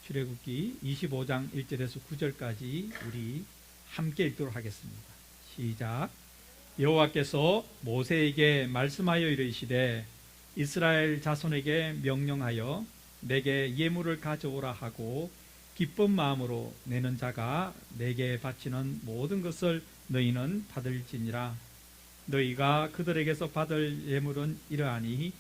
출애굽기 25장 1절에서 9절까지 우리 함께 읽도록 하겠습니다. 시작. 여호와께서 모세에게 말씀하여 이르시되 이스라엘 자손에게 명령하여 내게 예물을 가져오라 하고 기쁜 마음으로 내는 자가 내게 바치는 모든 것을 너희는 받을지니라. 너희가 그들에게서 받을 예물은 이러하니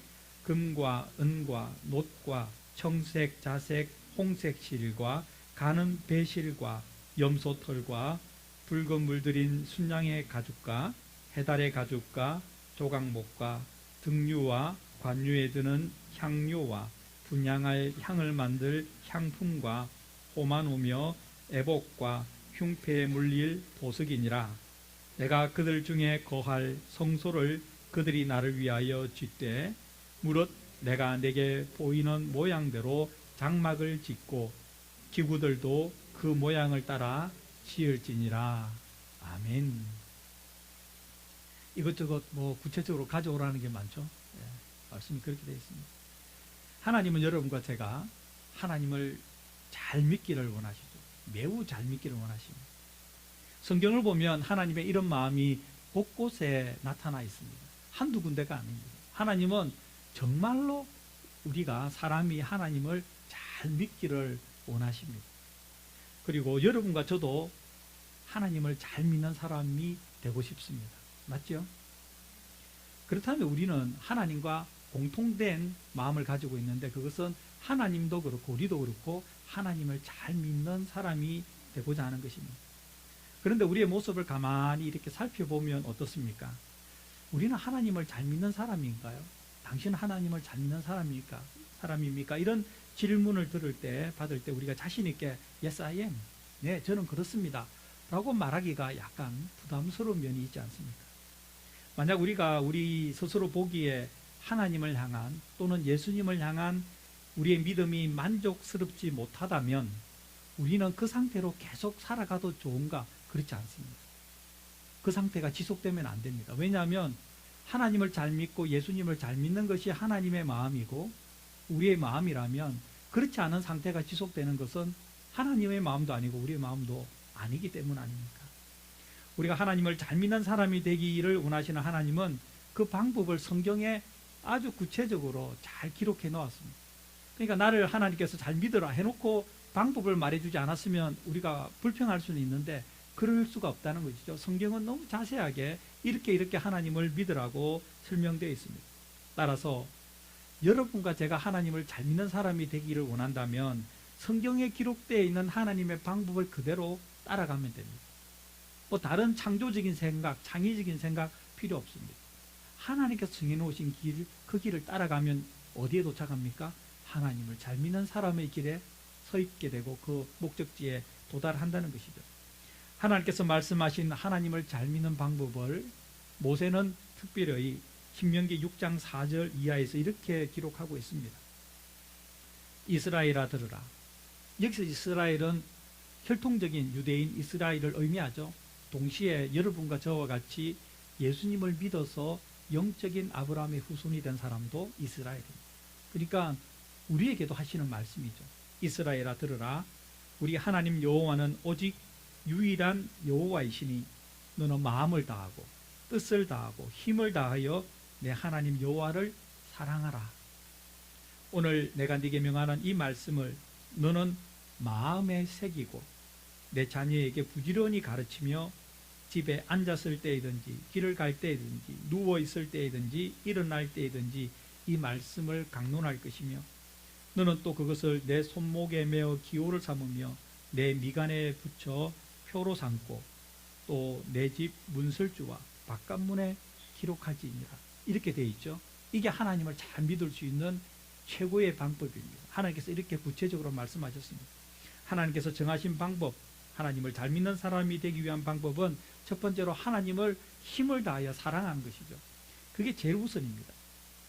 금과 은과 놋과 청색, 자색, 홍색 실과 가는 배실과 염소털과 붉은 물들인 순양의 가죽과 해달의 가죽과 조각목과 등류와 관유에 드는 향료와 분향할 향을 만들 향품과 호마노며 애복과 흉패에 물릴 보석이니라. 내가 그들 중에 거할 성소를 그들이 나를 위하여 짓되 무릇 내가 내게 보이는 모양대로 장막을 짓고 기구들도 그 모양을 따라 지을지니라. 아멘. 이것저것 구체적으로 가져오라는 게 많죠. 말씀이 그렇게 되어 있습니다. 하나님은 여러분과 제가 하나님을 잘 믿기를 원하시죠. 매우 잘 믿기를 원하십니다. 성경을 보면 하나님의 이런 마음이 곳곳에 나타나 있습니다. 한두 군데가 아닙니다. 하나님은 정말로 우리가 사람이 하나님을 잘 믿기를 원하십니다. 그리고 여러분과 저도 하나님을 잘 믿는 사람이 되고 싶습니다. 맞죠? 그렇다면 우리는 하나님과 공통된 마음을 가지고 있는데 그것은 하나님도 그렇고 우리도 그렇고 하나님을 잘 믿는 사람이 되고자 하는 것입니다. 그런데 우리의 모습을 가만히 이렇게 살펴보면 어떻습니까? 우리는 하나님을 잘 믿는 사람인가요? 당신은 하나님을 잘 믿는 사람입니까? 이런 질문을 받을 때 우리가 자신 있게 Yes, I am. 네, 저는 그렇습니다. 라고 말하기가 약간 부담스러운 면이 있지 않습니까? 만약 우리가 우리 스스로 보기에 하나님을 향한 또는 예수님을 향한 우리의 믿음이 만족스럽지 못하다면 우리는 그 상태로 계속 살아가도 좋은가? 그렇지 않습니다. 그 상태가 지속되면 안 됩니다. 왜냐하면 하나님을 잘 믿고 예수님을 잘 믿는 것이 하나님의 마음이고 우리의 마음이라면 그렇지 않은 상태가 지속되는 것은 하나님의 마음도 아니고 우리의 마음도 아니기 때문 아닙니까? 우리가 하나님을 잘 믿는 사람이 되기를 원하시는 하나님은 그 방법을 성경에 아주 구체적으로 잘 기록해 놓았습니다. 그러니까 나를 하나님께서 잘 믿으라 해놓고 방법을 말해주지 않았으면 우리가 불평할 수는 있는데 그럴 수가 없다는 것이죠. 성경은 너무 자세하게 이렇게 하나님을 믿으라고 설명되어 있습니다. 따라서 여러분과 제가 하나님을 잘 믿는 사람이 되기를 원한다면 성경에 기록되어 있는 하나님의 방법을 그대로 따라가면 됩니다. 다른 창조적인 생각, 창의적인 생각 필요 없습니다. 하나님께서 정해놓으신 길, 그 길을 따라가면 어디에 도착합니까? 하나님을 잘 믿는 사람의 길에 서 있게 되고 그 목적지에 도달한다는 것이죠. 하나님께서 말씀하신 하나님을 잘 믿는 방법을 모세는 특별히 신명기 6장 4절 이하에서 이렇게 기록하고 있습니다. 이스라엘아 들으라. 여기서 이스라엘은 혈통적인 유대인 이스라엘을 의미하죠. 동시에 여러분과 저와 같이 예수님을 믿어서 영적인 아브라함의 후손이 된 사람도 이스라엘입니다. 그러니까 우리에게도 하시는 말씀이죠. 이스라엘아 들으라. 우리 하나님 여호와는 오직 유일한 여호와이시니 너는 마음을 다하고 뜻을 다하고 힘을 다하여 내 하나님 여호와를 사랑하라. 오늘 내가 네게 명하는 이 말씀을 너는 마음에 새기고 내 자녀에게 부지런히 가르치며 집에 앉았을 때이든지 길을 갈 때이든지 누워 있을 때이든지 일어날 때이든지 이 말씀을 강론할 것이며 너는 또 그것을 내 손목에 메어 기호를 삼으며 내 미간에 붙여 표로 삼고 또 내 집 문설주와 바깥문에 기록할지니라. 이렇게 되어 있죠. 이게 하나님을 잘 믿을 수 있는 최고의 방법입니다. 하나님께서 이렇게 구체적으로 말씀하셨습니다. 하나님께서 정하신 방법, 하나님을 잘 믿는 사람이 되기 위한 방법은 첫 번째로 하나님을 힘을 다하여 사랑하는 것이죠. 그게 제일 우선입니다.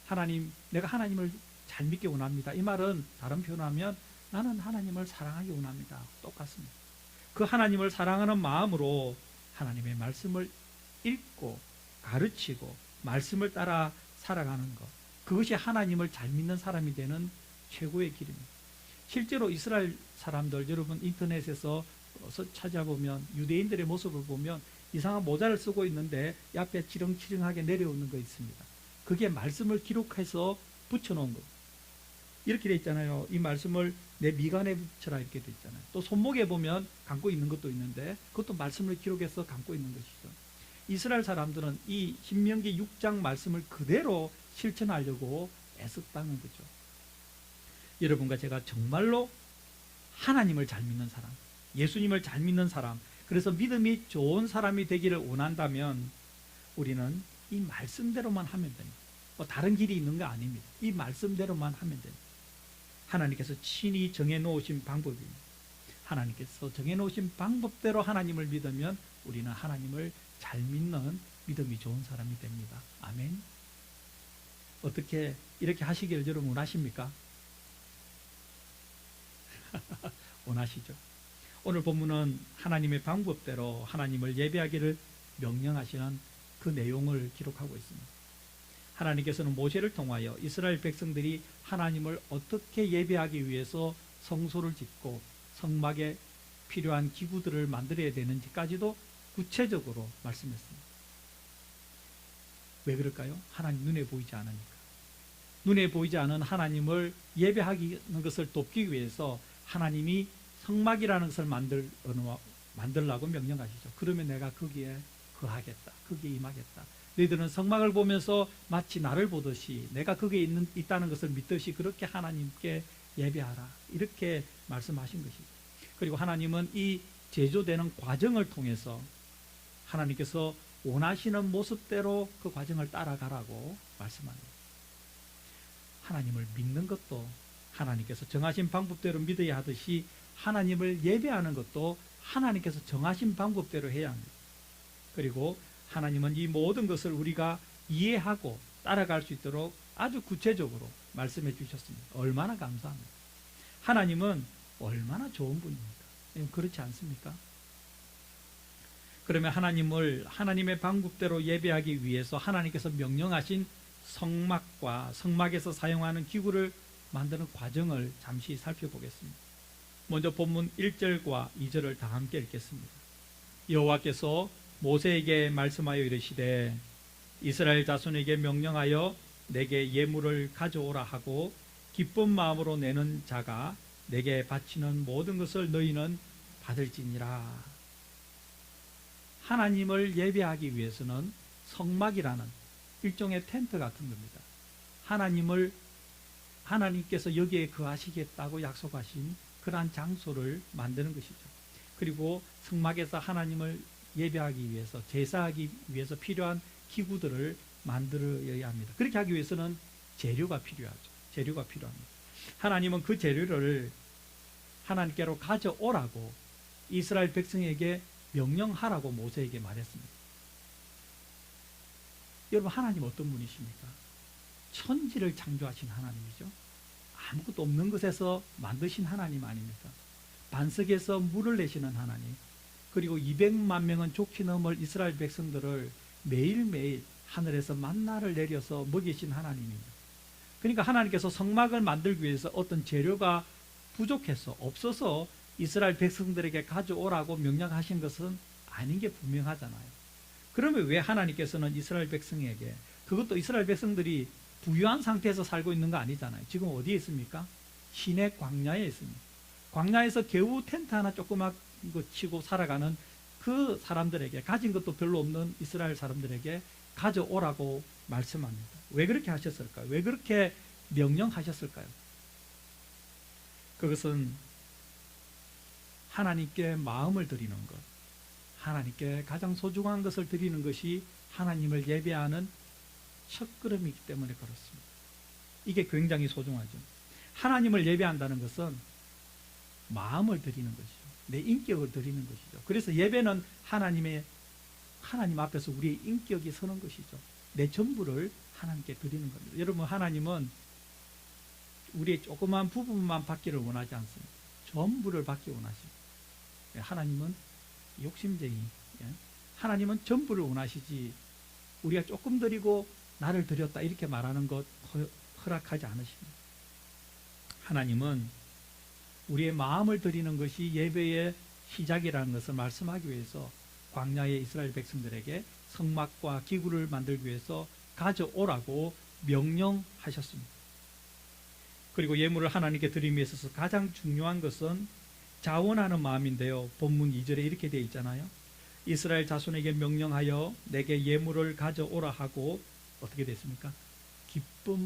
하나님, 내가 하나님을 잘 믿기 원합니다. 이 말은 다른 표현하면 나는 하나님을 사랑하기 원합니다. 똑같습니다. 그 하나님을 사랑하는 마음으로 하나님의 말씀을 읽고 가르치고 말씀을 따라 살아가는 것, 그것이 하나님을 잘 믿는 사람이 되는 최고의 길입니다. 실제로 이스라엘 사람들, 여러분 인터넷에서 찾아보면 유대인들의 모습을 보면 이상한 모자를 쓰고 있는데 옆에 치렁치렁하게 내려오는 거 있습니다. 그게 말씀을 기록해서 붙여놓은 거. 이렇게 돼 있잖아요. 이 말씀을 내 미간에 붙여라 이렇게 돼 있잖아요. 또 손목에 보면 감고 있는 것도 있는데 그것도 말씀을 기록해서 감고 있는 것이죠. 이스라엘 사람들은 이 신명기 6장 말씀을 그대로 실천하려고 애썼다는 거죠. 여러분과 제가 정말로 하나님을 잘 믿는 사람, 예수님을 잘 믿는 사람, 그래서 믿음이 좋은 사람이 되기를 원한다면 우리는 이 말씀대로만 하면 됩니다. 뭐 다른 길이 있는 거 아닙니다. 이 말씀대로만 하면 됩니다. 하나님께서 친히 정해놓으신 방법입니다. 하나님께서 정해놓으신 방법대로 하나님을 믿으면 우리는 하나님을 잘 믿는 믿음이 좋은 사람이 됩니다. 아멘. 어떻게 이렇게 하시기를 여러분 원하십니까? 원하시죠. 오늘 본문은 하나님의 방법대로 하나님을 예배하기를 명령하시는 그 내용을 기록하고 있습니다. 하나님께서는 모세를 통하여 이스라엘 백성들이 하나님을 어떻게 예배하기 위해서 성소를 짓고 성막에 필요한 기구들을 만들어야 되는지까지도 구체적으로 말씀했습니다. 왜 그럴까요? 하나님 눈에 보이지 않으니까. 눈에 보이지 않은 하나님을 예배하는 것을 돕기 위해서 하나님이 성막이라는 것을 만들라고 명령하시죠. 그러면 내가 거기에 거하겠다. 거기에 임하겠다. 너희들은 성막을 보면서 마치 나를 보듯이 내가 거기에 있다는 것을 믿듯이 그렇게 하나님께 예배하라. 이렇게 말씀하신 것이죠. 그리고 하나님은 이 제조되는 과정을 통해서 하나님께서 원하시는 모습대로 그 과정을 따라가라고 말씀합니다. 하나님을 믿는 것도 하나님께서 정하신 방법대로 믿어야 하듯이 하나님을 예배하는 것도 하나님께서 정하신 방법대로 해야 합니다. 그리고 하나님은 이 모든 것을 우리가 이해하고 따라갈 수 있도록 아주 구체적으로 말씀해 주셨습니다. 얼마나 감사합니다. 하나님은 얼마나 좋은 분입니다. 그렇지 않습니까? 그러면 하나님을 하나님의 방법대로 예배하기 위해서 하나님께서 명령하신 성막과 성막에서 사용하는 기구를 만드는 과정을 잠시 살펴보겠습니다. 먼저 본문 1절과 2절을 다 함께 읽겠습니다. 여호와께서 모세에게 말씀하여 이르시되 이스라엘 자손에게 명령하여 내게 예물을 가져오라 하고 기쁜 마음으로 내는 자가 내게 바치는 모든 것을 너희는 받을지니라. 하나님을 예배하기 위해서는 성막이라는 일종의 텐트 같은 겁니다. 하나님께서 여기에 거하시겠다고 약속하신 그러한 장소를 만드는 것이죠. 그리고 성막에서 하나님을 예배하기 위해서, 제사하기 위해서 필요한 기구들을 만들어야 합니다. 그렇게 하기 위해서는 재료가 필요하죠. 재료가 필요합니다. 하나님은 그 재료를 하나님께로 가져오라고 이스라엘 백성에게 명령하라고 모세에게 말했습니다. 여러분, 하나님 어떤 분이십니까? 천지를 창조하신 하나님이죠. 아무것도 없는 것에서 만드신 하나님 아닙니까? 반석에서 물을 내시는 하나님, 그리고 200만 명은 좋게 넘을 이스라엘 백성들을 매일매일 하늘에서 만나를 내려서 먹이신 하나님입니다. 그러니까 하나님께서 성막을 만들기 위해서 어떤 재료가 부족해서 없어서 이스라엘 백성들에게 가져오라고 명령하신 것은 아닌 게 분명하잖아요. 그러면 왜 하나님께서는 이스라엘 백성에게, 그것도 이스라엘 백성들이 부유한 상태에서 살고 있는 거 아니잖아요. 지금 어디에 있습니까? 시내 광야에 있습니다. 광야에서 겨우 텐트 하나 조그맣 거 치고 살아가는 그 사람들에게, 가진 것도 별로 없는 이스라엘 사람들에게 가져오라고 말씀합니다. 왜 그렇게 하셨을까요? 왜 그렇게 명령하셨을까요? 그것은 하나님께 마음을 드리는 것, 하나님께 가장 소중한 것을 드리는 것이 하나님을 예배하는 첫걸음이기 때문에 그렇습니다. 이게 굉장히 소중하죠. 하나님을 예배한다는 것은 마음을 드리는 것이죠. 내 인격을 드리는 것이죠. 그래서 예배는 하나님 앞에서 우리의 인격이 서는 것이죠. 내 전부를 하나님께 드리는 겁니다. 여러분, 하나님은 우리의 조그만 부분만 받기를 원하지 않습니다. 전부를 받기 원하십니다. 하나님은 욕심쟁이, 하나님은 전부를 원하시지 우리가 조금 드리고 나를 드렸다 이렇게 말하는 것 허락하지 않으십니다. 하나님은 우리의 마음을 드리는 것이 예배의 시작이라는 것을 말씀하기 위해서 광야의 이스라엘 백성들에게 성막과 기구를 만들기 위해서 가져오라고 명령하셨습니다. 그리고 예물을 하나님께 드림에 있어서 가장 중요한 것은 자원하는 마음인데요. 본문 2절에 이렇게 되어 있잖아요. 이스라엘 자손에게 명령하여 내게 예물을 가져오라 하고 어떻게 됐습니까? 기쁜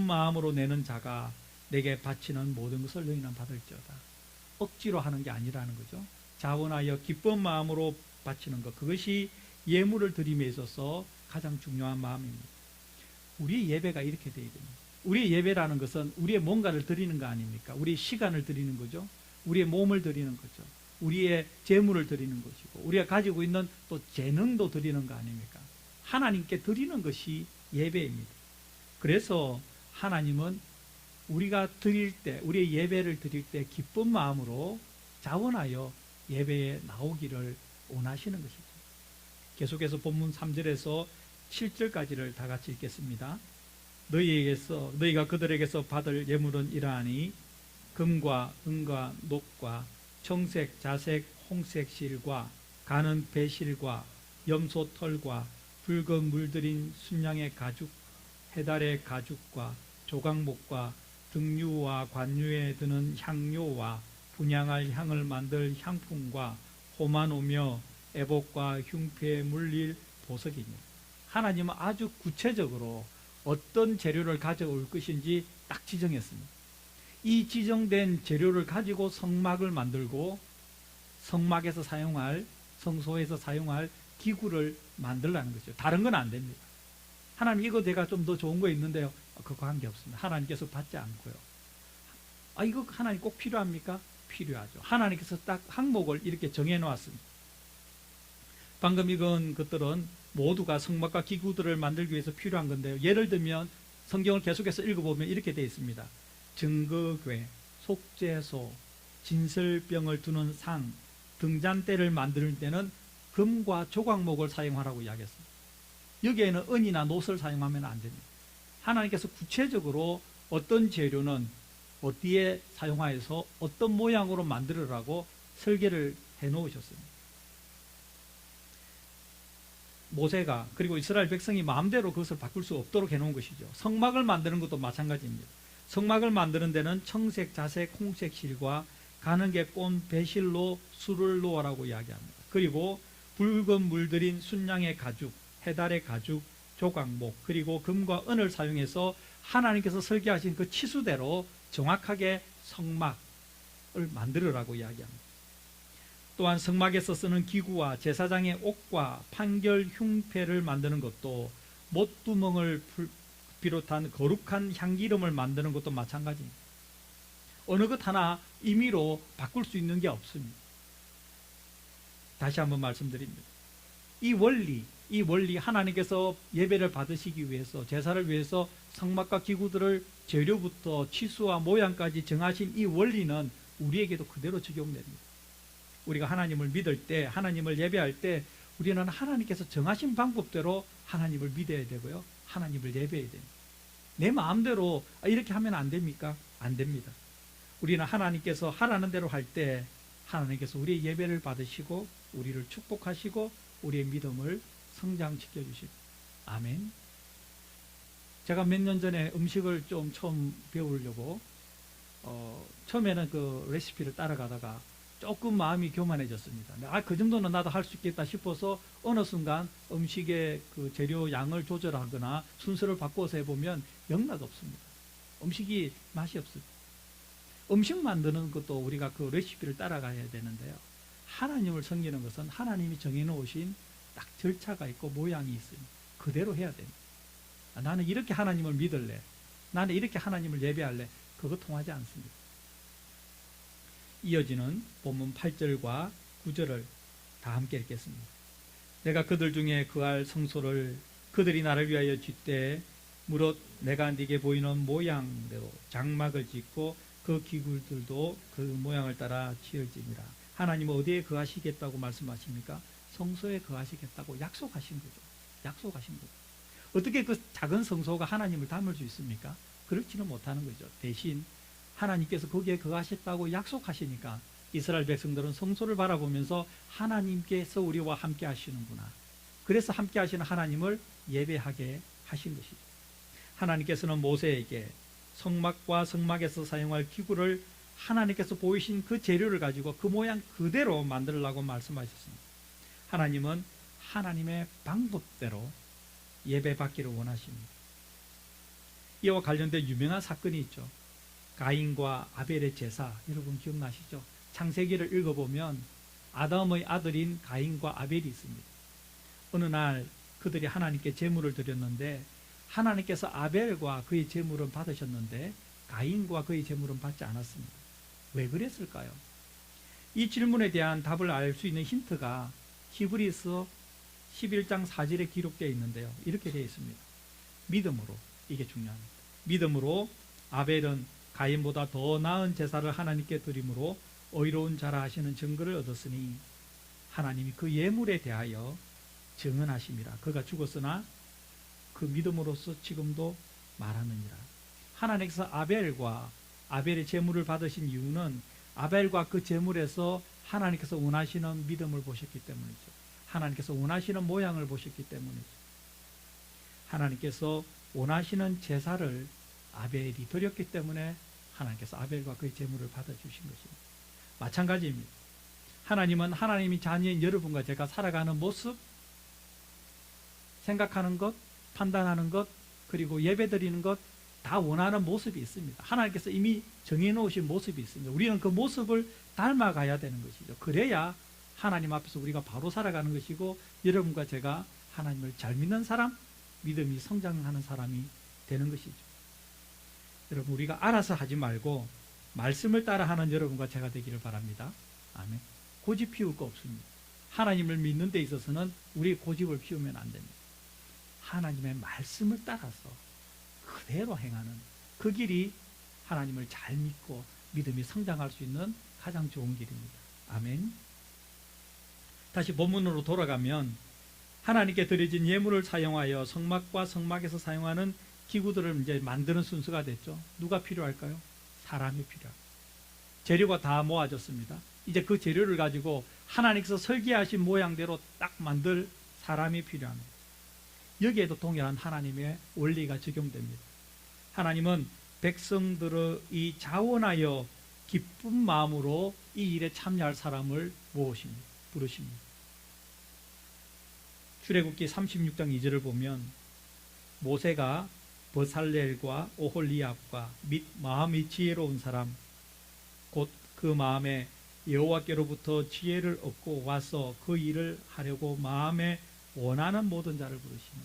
마음으로 내는 자가 내게 바치는 모든 것을 너희는 받을지어다. 억지로 하는 게 아니라는 거죠. 자원하여 기쁜 마음으로 바치는 것, 그것이 예물을 드림에 있어서 가장 중요한 마음입니다. 우리의 예배가 이렇게 되어야 됩니다. 우리의 예배라는 것은 우리의 뭔가를 드리는 거 아닙니까? 우리의 시간을 드리는 거죠. 우리의 몸을 드리는 거죠. 우리의 재물을 드리는 것이고, 우리가 가지고 있는 또 재능도 드리는 거 아닙니까? 하나님께 드리는 것이 예배입니다. 그래서 하나님은 우리가 드릴 때, 우리의 예배를 드릴 때 기쁜 마음으로 자원하여 예배에 나오기를 원하시는 것이죠. 계속해서 본문 3절에서 7절까지를 다 같이 읽겠습니다. 너희가 그들에게서 받을 예물은 이러하니 금과 은과 녹과 청색, 자색, 홍색 실과 가는 배실과 염소 털과 붉은 물들인 순양의 가죽, 해달의 가죽과 조각목과 등류와 관유에 드는 향료와 분향할 향을 만들 향품과 호만오며 애복과 흉패에 물릴 보석이니라. 하나님은 아주 구체적으로 어떤 재료를 가져올 것인지 딱 지정했습니다. 이 지정된 재료를 가지고 성막을 만들고 성막에서 사용할, 성소에서 사용할 기구를 만들라는 거죠. 다른 건 안 됩니다. 하나님 이거 내가 좀 더 좋은 거 있는데요. 그거 관계없습니다. 하나님께서 받지 않고요. 이거 하나님 꼭 필요합니까? 필요하죠. 하나님께서 딱 항목을 이렇게 정해 놓았습니다. 방금 읽은 것들은 모두가 성막과 기구들을 만들기 위해서 필요한 건데요. 예를 들면 성경을 계속해서 읽어보면 이렇게 되어 있습니다. 증거궤, 속죄소, 진설병을 두는 상, 등잔대를 만들 때는 금과 조각목을 사용하라고 이야기했습니다. 여기에는 은이나 놋을 사용하면 안 됩니다. 하나님께서 구체적으로 어떤 재료는 어디에 사용하여서 어떤 모양으로 만들으라고 설계를 해 놓으셨습니다. 모세가 그리고 이스라엘 백성이 마음대로 그것을 바꿀 수 없도록 해놓은 것이죠. 성막을 만드는 것도 마찬가지입니다. 성막을 만드는 데는 청색, 자색, 홍색 실과 가는 게 꼰 배실로 술을 놓으라고 이야기합니다. 그리고 붉은 물들인 순양의 가죽, 해달의 가죽, 조각목, 그리고 금과 은을 사용해서 하나님께서 설계하신 그 치수대로 정확하게 성막을 만들으라고 이야기합니다. 또한 성막에서 쓰는 기구와 제사장의 옷과 판결 흉패를 만드는 것도 못두멍을 비롯한 거룩한 향기름을 만드는 것도 마찬가지입니다. 어느 것 하나 임의로 바꿀 수 있는 게 없습니다. 다시 한번 말씀드립니다. 이 원리 하나님께서 예배를 받으시기 위해서 제사를 위해서 성막과 기구들을 재료부터 치수와 모양까지 정하신 이 원리는 우리에게도 그대로 적용됩니다. 우리가 하나님을 믿을 때, 하나님을 예배할 때 우리는 하나님께서 정하신 방법대로 하나님을 믿어야 되고요. 하나님을 예배해야 됩니다. 내 마음대로 이렇게 하면 안 됩니까? 안 됩니다. 우리는 하나님께서 하라는 대로 할 때 하나님께서 우리의 예배를 받으시고 우리를 축복하시고 우리의 믿음을 성장시켜 주십니다. 아멘. 제가 몇 년 전에 음식을 좀 처음 배우려고 처음에는 그 레시피를 따라가다가 조금 마음이 교만해졌습니다. 그 정도는 나도 할 수 있겠다 싶어서 어느 순간 음식의 그 재료 양을 조절하거나 순서를 바꿔서 해보면 영락 없습니다. 음식이 맛이 없습니다. 음식 만드는 것도 우리가 그 레시피를 따라가야 되는데요. 하나님을 섬기는 것은 하나님이 정해놓으신 딱 절차가 있고 모양이 있으니 그대로 해야 됩니다. 나는 이렇게 하나님을 믿을래, 나는 이렇게 하나님을 예배할래, 그거 통하지 않습니다. 이어지는 본문 8절과 9절을 다 함께 읽겠습니다. 내가 그들 중에 그할 성소를 그들이 나를 위하여 짓되 무릇 내가 네게 보이는 모양대로 장막을 짓고 그 기구들도 그 모양을 따라 지을지니라. 하나님은 어디에 거하시겠다고 말씀하십니까? 성소에 거하시겠다고 약속하신 거죠. 약속하신 거죠. 어떻게 그 작은 성소가 하나님을 담을 수 있습니까? 그렇지는 못하는 거죠. 대신 하나님께서 거기에 거하셨다고 약속하시니까 이스라엘 백성들은 성소를 바라보면서 하나님께서 우리와 함께 하시는구나. 그래서 함께 하시는 하나님을 예배하게 하신 것이죠. 하나님께서는 모세에게 성막과 성막에서 사용할 기구를 하나님께서 보이신 그 재료를 가지고 그 모양 그대로 만들라고 말씀하셨습니다. 하나님은 하나님의 방법대로 예배받기를 원하십니다. 이와 관련된 유명한 사건이 있죠. 가인과 아벨의 제사, 여러분 기억나시죠? 창세기를 읽어보면 아담의 아들인 가인과 아벨이 있습니다. 어느 날 그들이 하나님께 제물을 드렸는데 하나님께서 아벨과 그의 제물은 받으셨는데 가인과 그의 제물은 받지 않았습니다. 왜 그랬을까요? 이 질문에 대한 답을 알 수 있는 힌트가 히브리서 11장 4절에 기록되어 있는데요. 이렇게 되어 있습니다. 믿음으로, 이게 중요합니다. 믿음으로 아벨은 가인보다 더 나은 제사를 하나님께 드림으로 의로운 자라 하시는 증거를 얻었으니 하나님이 그 예물에 대하여 증언하심이라. 그가 죽었으나 그 믿음으로써 지금도 말하느니라. 하나님께서 아벨과 아벨의 제물을 받으신 이유는 아벨과 그 제물에서 하나님께서 원하시는 믿음을 보셨기 때문이죠. 하나님께서 원하시는 모양을 보셨기 때문이죠. 하나님께서 원하시는 제사를 아벨이 드렸기 때문에 하나님께서 아벨과 그의 제물을 받아주신 것입니다. 마찬가지입니다. 하나님은 하나님이 자녀인 여러분과 제가 살아가는 모습, 생각하는 것, 판단하는 것, 그리고 예배드리는 것 다 원하는 모습이 있습니다. 하나님께서 이미 정해놓으신 모습이 있습니다. 우리는 그 모습을 닮아가야 되는 것이죠. 그래야 하나님 앞에서 우리가 바로 살아가는 것이고 여러분과 제가 하나님을 잘 믿는 사람, 믿음이 성장하는 사람이 되는 것이죠. 여러분, 우리가 알아서 하지 말고 말씀을 따라하는 여러분과 제가 되기를 바랍니다. 아멘. 고집 피울 거 없습니다. 하나님을 믿는 데 있어서는 우리 고집을 피우면 안 됩니다. 하나님의 말씀을 따라서 그대로 행하는 그 길이 하나님을 잘 믿고 믿음이 성장할 수 있는 가장 좋은 길입니다. 아멘. 다시 본문으로 돌아가면 하나님께 드려진 예물을 사용하여 성막과 성막에서 사용하는 기구들을 이제 만드는 순서가 됐죠. 누가 필요할까요? 사람이 필요합니다. 재료가 다 모아졌습니다. 이제 그 재료를 가지고 하나님께서 설계하신 모양대로 딱 만들 사람이 필요합니다. 여기에도 동일한 하나님의 원리가 적용됩니다. 하나님은 백성들의 자원하여 기쁜 마음으로 이 일에 참여할 사람을 모으십니다. 부르십니다. 출애굽기 36장 2절을 보면 모세가 버살렐과 오홀리압과 및 마음이 지혜로운 사람 곧 그 마음에 여호와께로부터 지혜를 얻고 와서 그 일을 하려고 마음에 원하는 모든 자를 부르시며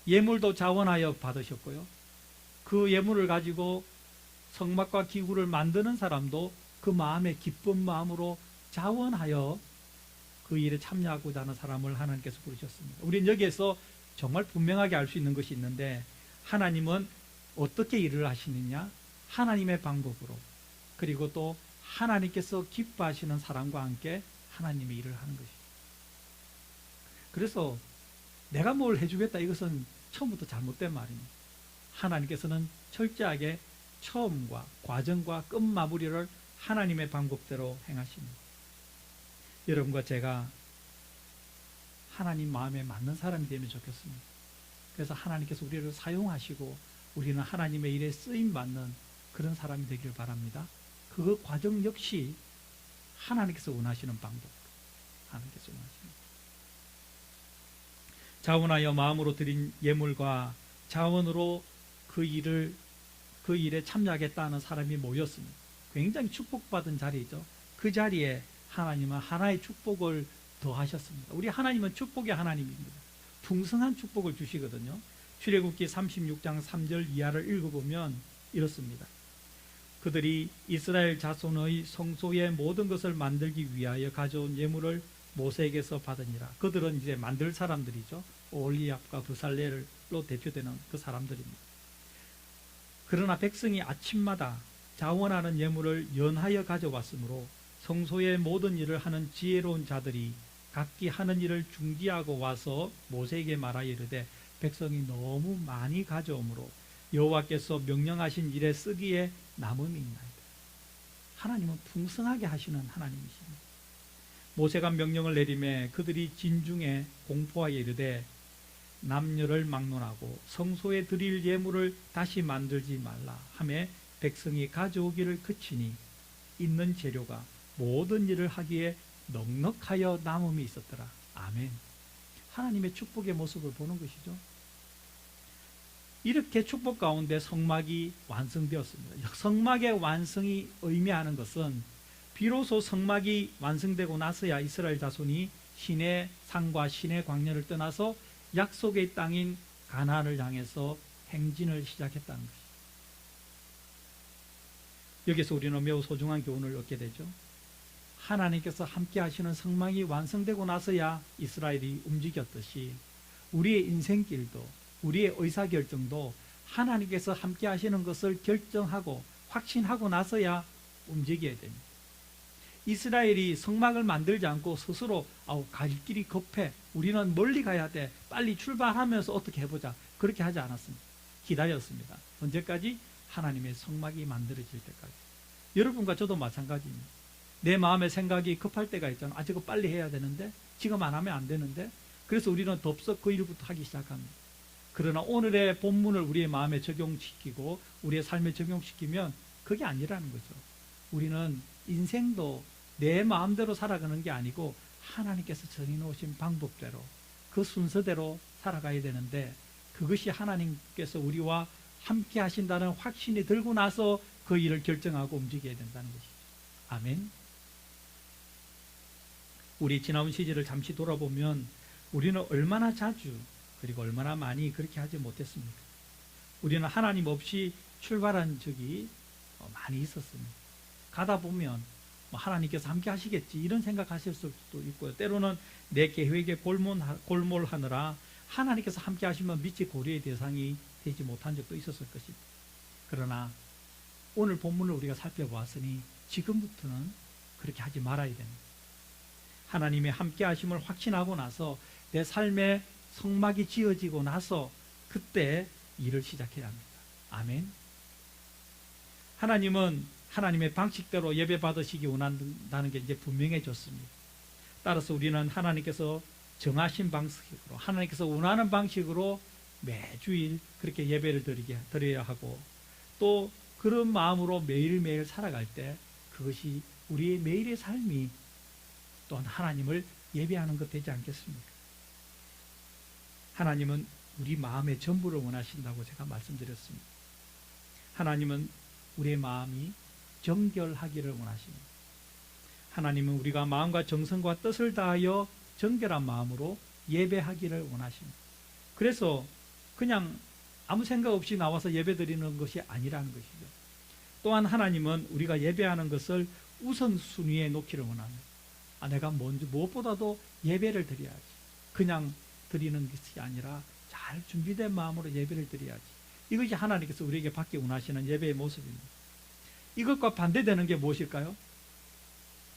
예물도 자원하여 받으셨고요. 그 예물을 가지고 성막과 기구를 만드는 사람도 그 마음에 기쁜 마음으로 자원하여 그 일에 참여하고자 하는 사람을 하나님께서 부르셨습니다. 우리는 여기에서 정말 분명하게 알 수 있는 것이 있는데 하나님은 어떻게 일을 하시느냐? 하나님의 방법으로, 그리고 또 하나님께서 기뻐하시는 사람과 함께 하나님의 일을 하는 것이죠. 그래서 내가 뭘 해주겠다, 이것은 처음부터 잘못된 말입니다. 하나님께서는 철저하게 처음과 과정과 끝마무리를 하나님의 방법대로 행하십니다. 여러분과 제가 하나님 마음에 맞는 사람이 되면 좋겠습니다. 그래서 하나님께서 우리를 사용하시고 우리는 하나님의 일에 쓰임받는 그런 사람이 되길 바랍니다. 그 과정 역시 하나님께서 원하시는 방법, 하나님께서 원하십니다. 자원하여 마음으로 드린 예물과 자원으로 그 일에 참여하겠다는 사람이 모였습니다. 굉장히 축복받은 자리죠. 그 자리에 하나님은 하나의 축복을 더하셨습니다. 우리 하나님은 축복의 하나님입니다. 풍성한 축복을 주시거든요. 출애굽기 36장 3절 이하를 읽어보면 이렇습니다. 그들이 이스라엘 자손의 성소의 모든 것을 만들기 위하여 가져온 예물을 모세에게서 받으니라. 그들은 이제 만들 사람들이죠. 올리압과 브살렐로 대표되는 그 사람들입니다. 그러나 백성이 아침마다 자원하는 예물을 연하여 가져왔으므로 성소의 모든 일을 하는 지혜로운 자들이 각기 하는 일을 중지하고 와서 모세에게 말하여 이르되 백성이 너무 많이 가져오므로 여호와께서 명령하신 일에 쓰기에 남음이 있나이다. 하나님은 풍성하게 하시는 하나님이십니다. 모세가 명령을 내리매 그들이 진중에 공포하여 이르되 남녀를 막론하고 성소에 드릴 예물을 다시 만들지 말라 하매 백성이 가져오기를 그치니 있는 재료가 모든 일을 하기에 넉넉하여 남음이 있었더라. 아멘. 하나님의 축복의 모습을 보는 것이죠. 이렇게 축복 가운데 성막이 완성되었습니다. 성막의 완성이 의미하는 것은 비로소 성막이 완성되고 나서야 이스라엘 자손이 신의 산과 신의 광야를 떠나서 약속의 땅인 가나안을 향해서 행진을 시작했다는 것입니다. 여기서 우리는 매우 소중한 교훈을 얻게 되죠. 하나님께서 함께 하시는 성막이 완성되고 나서야 이스라엘이 움직였듯이 우리의 인생길도 우리의 의사결정도 하나님께서 함께 하시는 것을 결정하고 확신하고 나서야 움직여야 됩니다. 이스라엘이 성막을 만들지 않고 스스로 갈 길이 급해, 우리는 멀리 가야 돼, 빨리 출발하면서 어떻게 해보자, 그렇게 하지 않았습니다. 기다렸습니다. 언제까지? 하나님의 성막이 만들어질 때까지. 여러분과 저도 마찬가지입니다. 내 마음의 생각이 급할 때가 있잖아. 저거 빨리 해야 되는데, 지금 안 하면 안 되는데. 그래서 우리는 덥석 그 일부터 하기 시작합니다. 그러나 오늘의 본문을 우리의 마음에 적용시키고 우리의 삶에 적용시키면 그게 아니라는 거죠. 우리는 인생도 내 마음대로 살아가는 게 아니고 하나님께서 정해놓으신 방법대로 그 순서대로 살아가야 되는데, 그것이 하나님께서 우리와 함께 하신다는 확신이 들고 나서 그 일을 결정하고 움직여야 된다는 것이죠. 아멘. 우리 지나온 시절을 잠시 돌아보면 우리는 얼마나 자주 그리고 얼마나 많이 그렇게 하지 못했습니까? 우리는 하나님 없이 출발한 적이 많이 있었습니다. 가다 보면 하나님께서 함께 하시겠지 이런 생각하실 수도 있고요. 때로는 내 계획에 골몰하느라 하나님께서 함께 하시면 미치 고려의 대상이 되지 못한 적도 있었을 것입니다. 그러나 오늘 본문을 우리가 살펴보았으니 지금부터는 그렇게 하지 말아야 됩니다. 하나님의 함께 하심을 확신하고 나서 내 삶에 성막이 지어지고 나서 그때 일을 시작해야 합니다. 아멘. 하나님은 하나님의 방식대로 예배 받으시기 원한다는 게 이제 분명해졌습니다. 따라서 우리는 하나님께서 정하신 방식으로, 하나님께서 원하는 방식으로 매주일 그렇게 예배를 드려야 하고, 또 그런 마음으로 매일매일 살아갈 때 그것이 우리의 매일의 삶이 또한 하나님을 예배하는 것 되지 않겠습니까? 하나님은 우리 마음의 전부를 원하신다고 제가 말씀드렸습니다. 하나님은 우리의 마음이 정결하기를 원하십니다. 하나님은 우리가 마음과 정성과 뜻을 다하여 정결한 마음으로 예배하기를 원하십니다. 그래서 그냥 아무 생각 없이 나와서 예배드리는 것이 아니라는 것이죠. 또한 하나님은 우리가 예배하는 것을 우선순위에 놓기를 원합니다. 내가 먼저 무엇보다도 예배를 드려야지. 그냥 드리는 것이 아니라 잘 준비된 마음으로 예배를 드려야지. 이것이 하나님께서 우리에게 받기 원하시는 예배의 모습입니다. 이것과 반대되는 게 무엇일까요?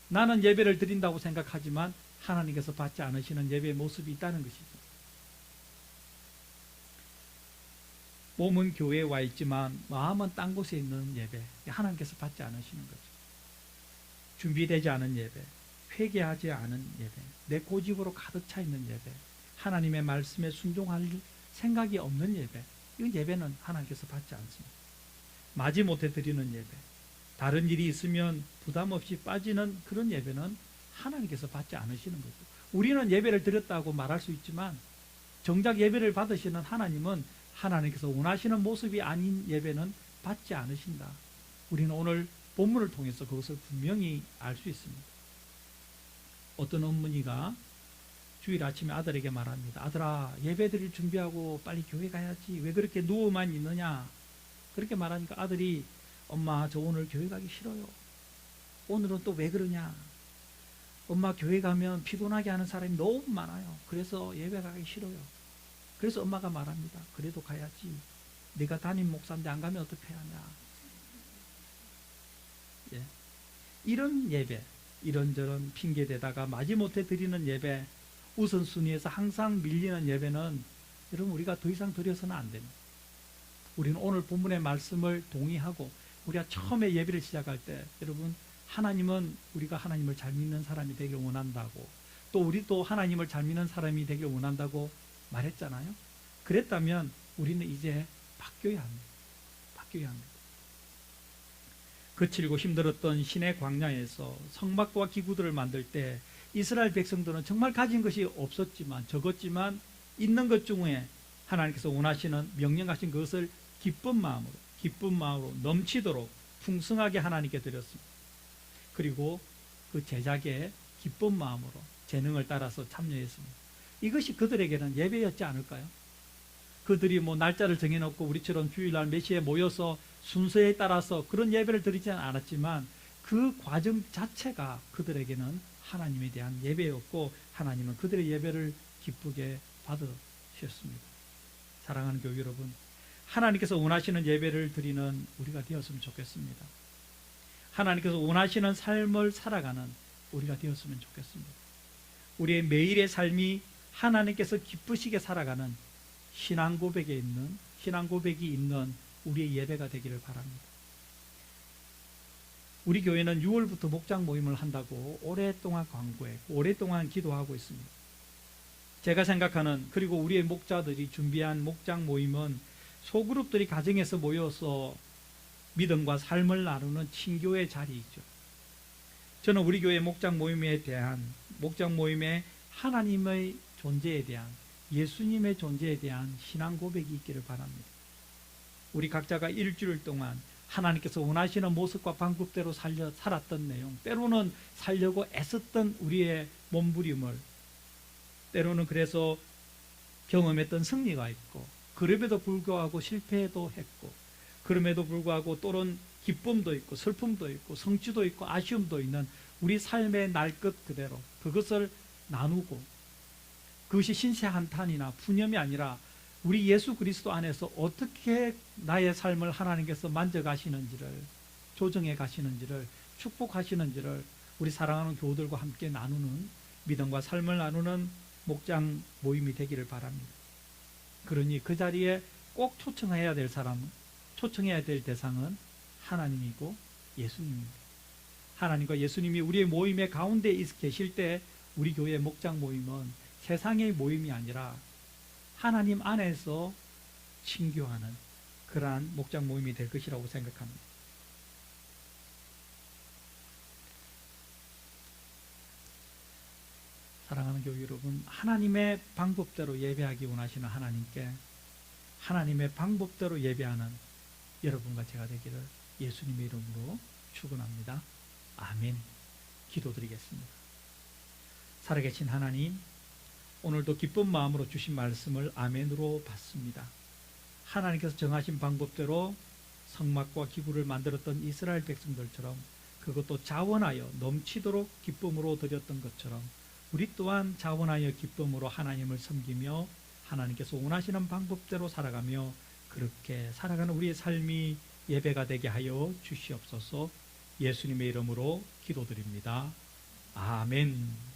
나는 예배를 드린다고 생각하지만 하나님께서 받지 않으시는 예배의 모습이 있다는 것이죠. 몸은 교회에 와 있지만 마음은 딴 곳에 있는 예배, 하나님께서 받지 않으시는 거죠. 준비되지 않은 예배, 회개하지 않은 예배, 내 고집으로 가득 차 있는 예배, 하나님의 말씀에 순종할 생각이 없는 예배, 이 예배는 하나님께서 받지 않습니다. 마지못해 드리는 예배, 다른 일이 있으면 부담 없이 빠지는 그런 예배는 하나님께서 받지 않으시는 거죠. 우리는 예배를 드렸다고 말할 수 있지만 정작 예배를 받으시는 하나님은 하나님께서 원하시는 모습이 아닌 예배는 받지 않으신다. 우리는 오늘 본문을 통해서 그것을 분명히 알 수 있습니다. 어떤 어머니가 주일 아침에 아들에게 말합니다. 아들아, 예배 드릴 준비하고 빨리 교회 가야지. 왜 그렇게 누워만 있느냐? 그렇게 말하니까 아들이, 엄마, 저 오늘 교회 가기 싫어요. 오늘은 또 왜 그러냐? 엄마, 교회 가면 피곤하게 하는 사람이 너무 많아요. 그래서 예배 가기 싫어요. 그래서 엄마가 말합니다. 그래도 가야지. 네가 담임 목사인데 안 가면 어떻게 하냐? 예. 이런 예배, 이런저런 핑계대다가 마지못해 드리는 예배, 우선순위에서 항상 밀리는 예배는 여러분 우리가 더 이상 드려서는 안 됩니다. 우리는 오늘 본문의 말씀을 동의하고 우리가 처음에 예배를 시작할 때 여러분 하나님은 우리가 하나님을 잘 믿는 사람이 되길 원한다고 또 우리도 하나님을 잘 믿는 사람이 되길 원한다고 말했잖아요. 그랬다면 우리는 이제 바뀌어야 합니다. 바뀌어야 합니다. 거칠고 힘들었던 시내 광야에서 성막과 기구들을 만들 때 이스라엘 백성들은 정말 가진 것이 없었지만 적었지만 있는 것 중에 하나님께서 원하시는 명령하신 것을 기쁜 마음으로 넘치도록 풍성하게 하나님께 드렸습니다. 그리고 그 제작에 기쁜 마음으로 재능을 따라서 참여했습니다. 이것이 그들에게는 예배였지 않을까요? 그들이 뭐 날짜를 정해놓고 우리처럼 주일날 몇 시에 모여서 순서에 따라서 그런 예배를 드리지는 않았지만 그 과정 자체가 그들에게는 하나님에 대한 예배였고 하나님은 그들의 예배를 기쁘게 받으셨습니다. 사랑하는 교회 여러분, 하나님께서 원하시는 예배를 드리는 우리가 되었으면 좋겠습니다. 하나님께서 원하시는 삶을 살아가는 우리가 되었으면 좋겠습니다. 우리의 매일의 삶이 하나님께서 기쁘시게 살아가는 신앙 고백이 있는 우리의 예배가 되기를 바랍니다. 우리 교회는 6월부터 목장 모임을 한다고 오랫동안 광고했고 오랫동안 기도하고 있습니다. 제가 생각하는 그리고 우리의 목자들이 준비한 목장 모임은 소그룹들이 가정에서 모여서 믿음과 삶을 나누는 친교의 자리이죠. 저는 우리 교회 목장 모임에 대한 목장 모임의 하나님의 존재에 대한 예수님의 존재에 대한 신앙 고백이 있기를 바랍니다. 우리 각자가 일주일 동안 하나님께서 원하시는 모습과 방법대로 살았던 내용, 때로는 살려고 애썼던 우리의 몸부림을 때로는 그래서 경험했던 승리가 있고 그럼에도 불구하고 실패도 했고 그럼에도 불구하고 또는 기쁨도 있고 슬픔도 있고 성취도 있고 아쉬움도 있는 우리 삶의 날 것 그대로 그것을 나누고 그것이 신세한탄이나 푸념이 아니라 우리 예수 그리스도 안에서 어떻게 나의 삶을 하나님께서 만져가시는지를 조정해 가시는지를 축복하시는지를 우리 사랑하는 교우들과 함께 나누는 믿음과 삶을 나누는 목장 모임이 되기를 바랍니다. 그러니 그 자리에 꼭 초청해야 될 사람은 초청해야 될 대상은 하나님이고 예수님입니다. 하나님과 예수님이 우리의 모임의 가운데 계실 때 우리 교회 목장 모임은 세상의 모임이 아니라 하나님 안에서 친교하는 그러한 목장 모임이 될 것이라고 생각합니다. 사랑하는 교회 여러분, 하나님의 방법대로 예배하기 원하시는 하나님께 하나님의 방법대로 예배하는 여러분과 제가 되기를 예수님의 이름으로 축원합니다. 아멘. 기도드리겠습니다. 살아계신 하나님, 오늘도 기쁜 마음으로 주신 말씀을 아멘으로 받습니다. 하나님께서 정하신 방법대로 성막과 기구를 만들었던 이스라엘 백성들처럼 그것도 자원하여 넘치도록 기쁨으로 드렸던 것처럼 우리 또한 자원하여 기쁨으로 하나님을 섬기며 하나님께서 원하시는 방법대로 살아가며 그렇게 살아가는 우리의 삶이 예배가 되게 하여 주시옵소서. 예수님의 이름으로 기도드립니다. 아멘.